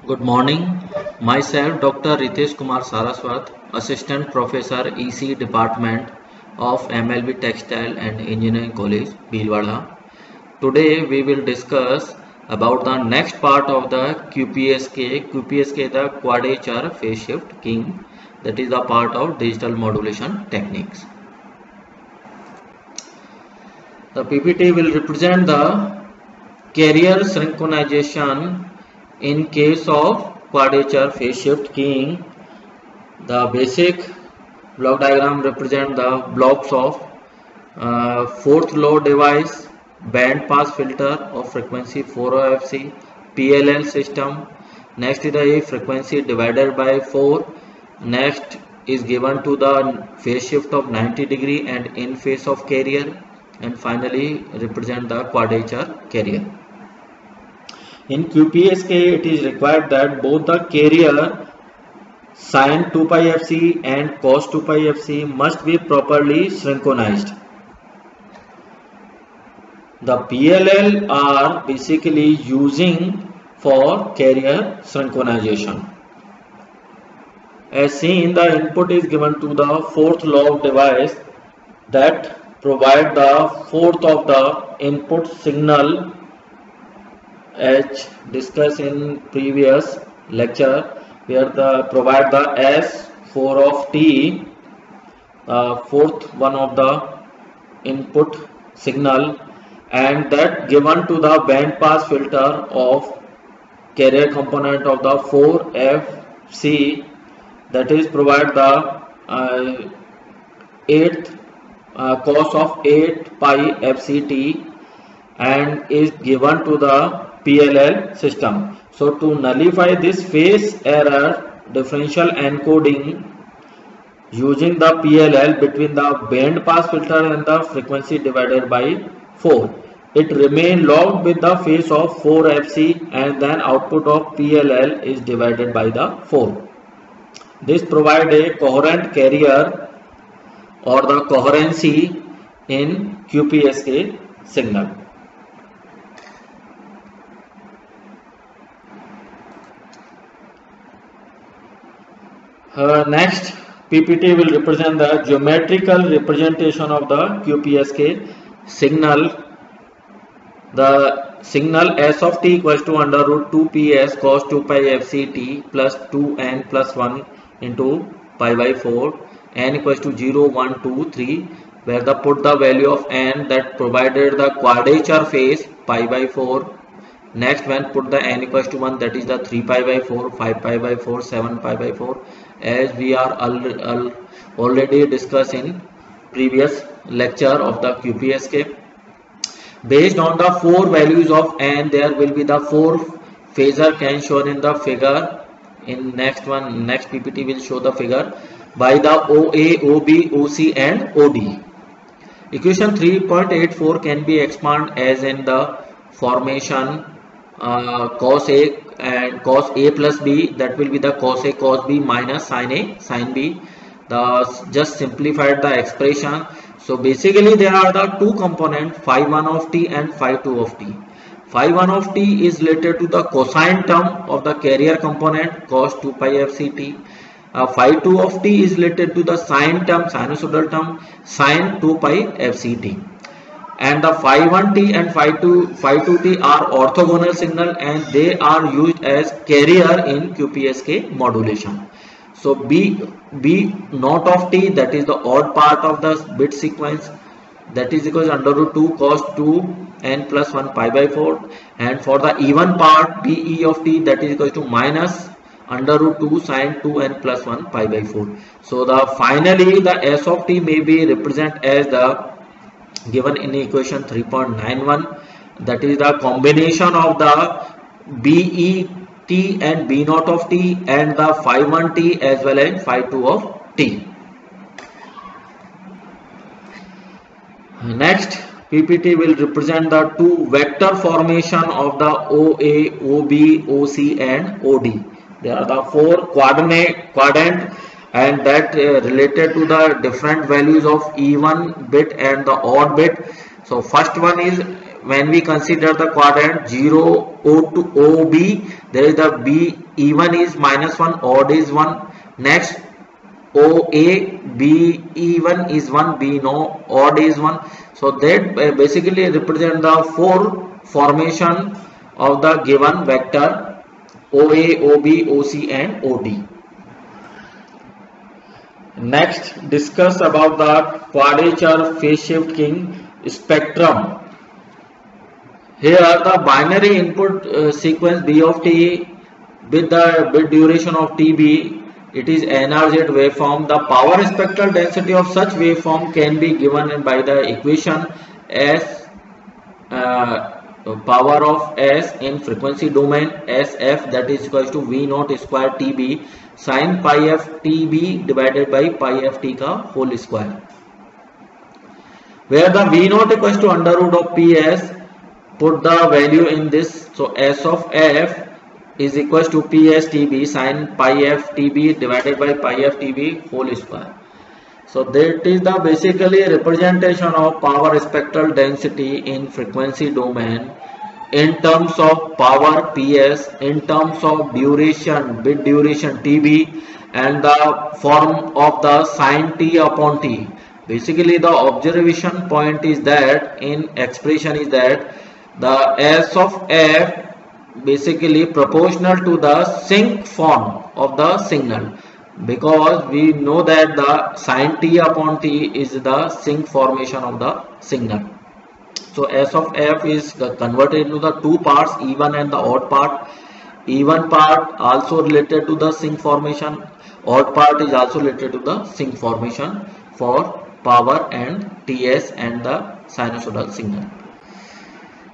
Good morning. Myself, Dr. Ritesh Kumar Saraswat, Assistant Professor EC Department of MLB Textile and Engineering College, Bhilwara. Today we will discuss about the next part of the QPSK the Quadrature Phase Shift King, that is the part of digital modulation techniques. The PPT will represent the carrier synchronization in case of quadrature phase shift keying. The basic block diagram represent the blocks of fourth law device, band pass filter of frequency 4 FC, PLL system. Next is the frequency divided by 4. Next is given to the phase shift of 90 degree and in phase of carrier, and finally represent the quadrature carrier. In QPSK, it is required that both the carrier sin 2 pi Fc and cos 2 pi Fc must be properly synchronized. The PLL are basically using for carrier synchronization. As seen, the input is given to the fourth log device that provide the fourth of the input signal, as discussed in previous lecture, where provide the S4 of T, fourth one of the input signal, and that given to the band pass filter of carrier component of the 4FC, that is provide the 8th cos of 8 pi FCT and is given to the PLL system. So to nullify this phase error differential encoding using the PLL between the band pass filter and the frequency divided by 4, it remain logged with the phase of 4 FC and then output of PLL is divided by the 4. This provide a coherent carrier or the coherency in QPSK signal. Next, PPT will represent the geometrical representation of the QPSK signal. The signal S of t equals to under root 2 ps cos 2 pi fct plus 2n plus 1 into pi by 4, n equals to 0, 1, 2, 3, where the put the value of n that provided the quadrature phase pi by 4. Next, when put the n equals to 1, that is the 3 pi by 4, 5 pi by 4, 7 pi by 4, as we are already discussed in previous lecture of the QPSK. Based on the 4 values of n, there will be the 4 phasor can shown in the figure. In next PPT will show the figure by the OA, OB, OC and OD. Equation 3.84 can be expanded as in the formation cos A and cos A plus B, that will be the cos A cos B minus sin A sin B. Just simplified the expression. So basically there are the two components, phi 1 of t and phi 2 of t. Phi 1 of t is related to the cosine term of the carrier component cos 2 pi fct. Phi 2 of t is related to the sine term, sinusoidal term, sin 2 pi fct. And the phi 1t and phi 2t are orthogonal signal and they are used as carrier in QPSK modulation. So B naught of t, that is the odd part of the bit sequence, that is equals under root 2 cos 2 n plus 1 pi by 4, and for the even part BE of t, that is equals to minus under root 2 sin 2 n plus 1 pi by 4. So finally the S of t may be represented as the given in equation 3.91, that is the combination of the BET and B naught of t and the phi 1t as well as phi 2 of t. Next, PPT will represent the two vector formation of the OA, OB, OC and OD. There are the 4 quadrant and that related to the different values of even bit and the odd bit. So first one is when we consider the quadrant 0 O to OB, there is the B even is -1, odd is 1. Next OA, B even is 1, B no, odd is 1. So that basically represent the four formation of the given vector OA, OB, OC and OD. Next, discuss about the quadrature phase shift king spectrum. Here are the binary input sequence B of t with the bit duration of TB. It is NRZ waveform. The power spectral density of such waveform can be given by the equation as power of S in frequency domain SF, that is equals to V naught square TB sin pi f TB divided by pi f t ka whole square, where the V naught equals to under root of PS. Put the value in this, so S of f is equals to PS TB sin pi f TB divided by pi f TB whole square. So that is the basically representation of power spectral density in frequency domain in terms of power PS, in terms of duration, bit duration TB, and the form of the sin t upon t. Basically the observation point is that in expression is that the S of f basically proportional to the sinc form of the signal, because we know that the sin t upon t is the sinc formation of the signal. So S of f is converted into the two parts, even and the odd part. Even part also related to the sinc formation, odd part is also related to the sinc formation for power and TS and the sinusoidal signal.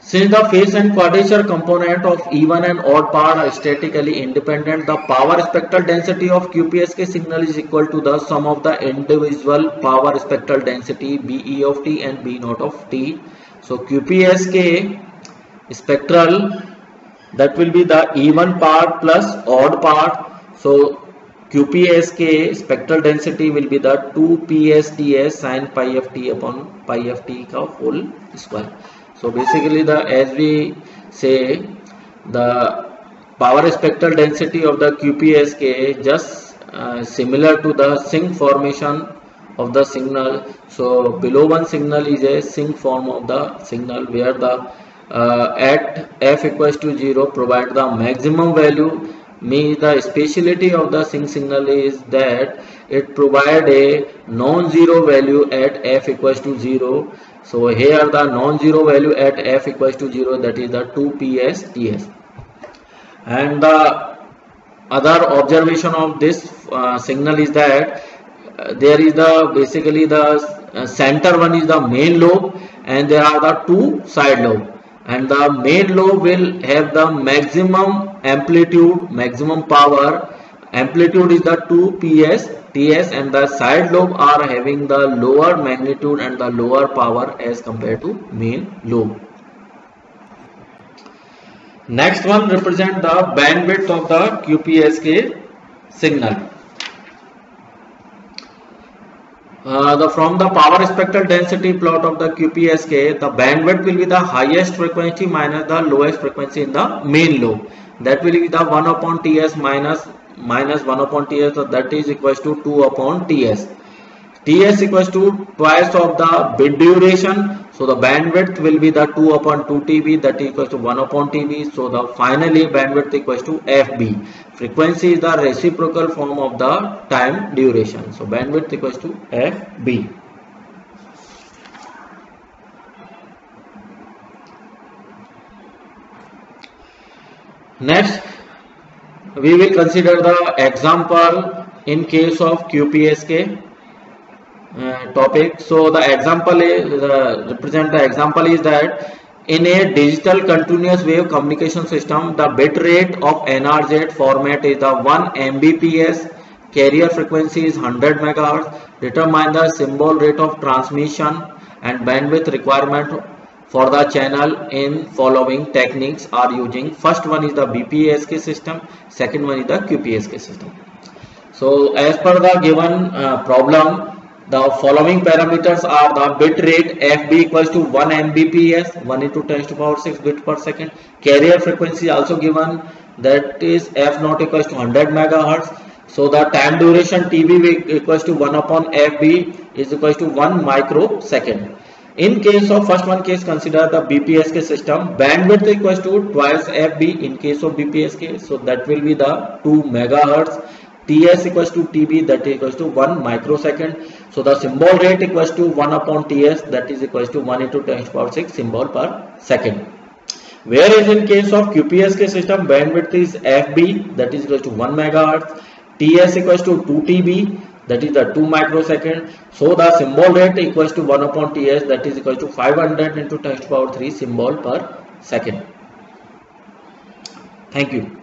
Since the phase and quadrature component of even and odd part are statically independent, the power spectral density of QPSK signal is equal to the sum of the individual power spectral density BE of t and B naught of t. So QPSK spectral, that will be the even part plus odd part. So QPSK spectral density will be the 2PSTS sin pi f t upon pi f t ka whole square. So basically as we say, the power spectral density of the QPSK just similar to the sinc formation of the signal. So below one signal is a sinc form of the signal, where the at f equals to 0 provide the maximum value, means the speciality of the sinc signal is that it provide a non-zero value at f equals to 0. So here the non-zero value at f equals to 0, that is the 2PSTS. And the other observation of this signal is that there is the basically the center one is the main lobe, and there are the two side lobe, and the main lobe will have the maximum amplitude, maximum power. Amplitude is the 2PSTS, and the side lobe are having the lower magnitude and the lower power as compared to main lobe. Next one represent the bandwidth of the QPSK signal. From the power spectral density plot of the QPSK, the bandwidth will be the highest frequency minus the lowest frequency in the main lobe. That will be the 1 upon TS minus 1 upon TS, so that is equals to 2 upon TS. TS equals to twice of the bit duration, so the bandwidth will be the 2 upon 2 TB, that is equals to 1 upon TB. So the finally bandwidth equals to FB. Frequency is the reciprocal form of the time duration, so bandwidth equals to FB. Next, we will consider the example in case of QPSK topic. So the example is represent the example is that in a digital continuous wave communication system, the bit rate of NRZ format is the 1 Mbps, carrier frequency is 100 MHz. Determine the symbol rate of transmission and bandwidth requirement for the channel in following techniques are using. First one is the BPSK system, second one is the QPSK system. So as per the given problem, The following parameters are the bit rate FB equals to 1 Mbps, 1 into 10 to the power 6 bit per second. Carrier frequency also given, that is F naught equals to 100 megahertz. So the time duration TB equals to 1 upon FB is equals to 1 microsecond. In case of first one case, consider the BPSK system. Bandwidth equals to twice FB in case of BPSK. So that will be the 2 megahertz. TS equals to TB, that is equals to 1 microsecond. So the symbol rate equals to 1 upon TS, that is equals to 1 into 10 to the power 6 symbol per second. Whereas in case of QPSK system, bandwidth is FB, that is equals to 1 megahertz. TS equals to 2 TB, that is the 2 microsecond. So the symbol rate equals to 1 upon TS, that is equals to 500 into 10 to the power 3 symbol per second. Thank you.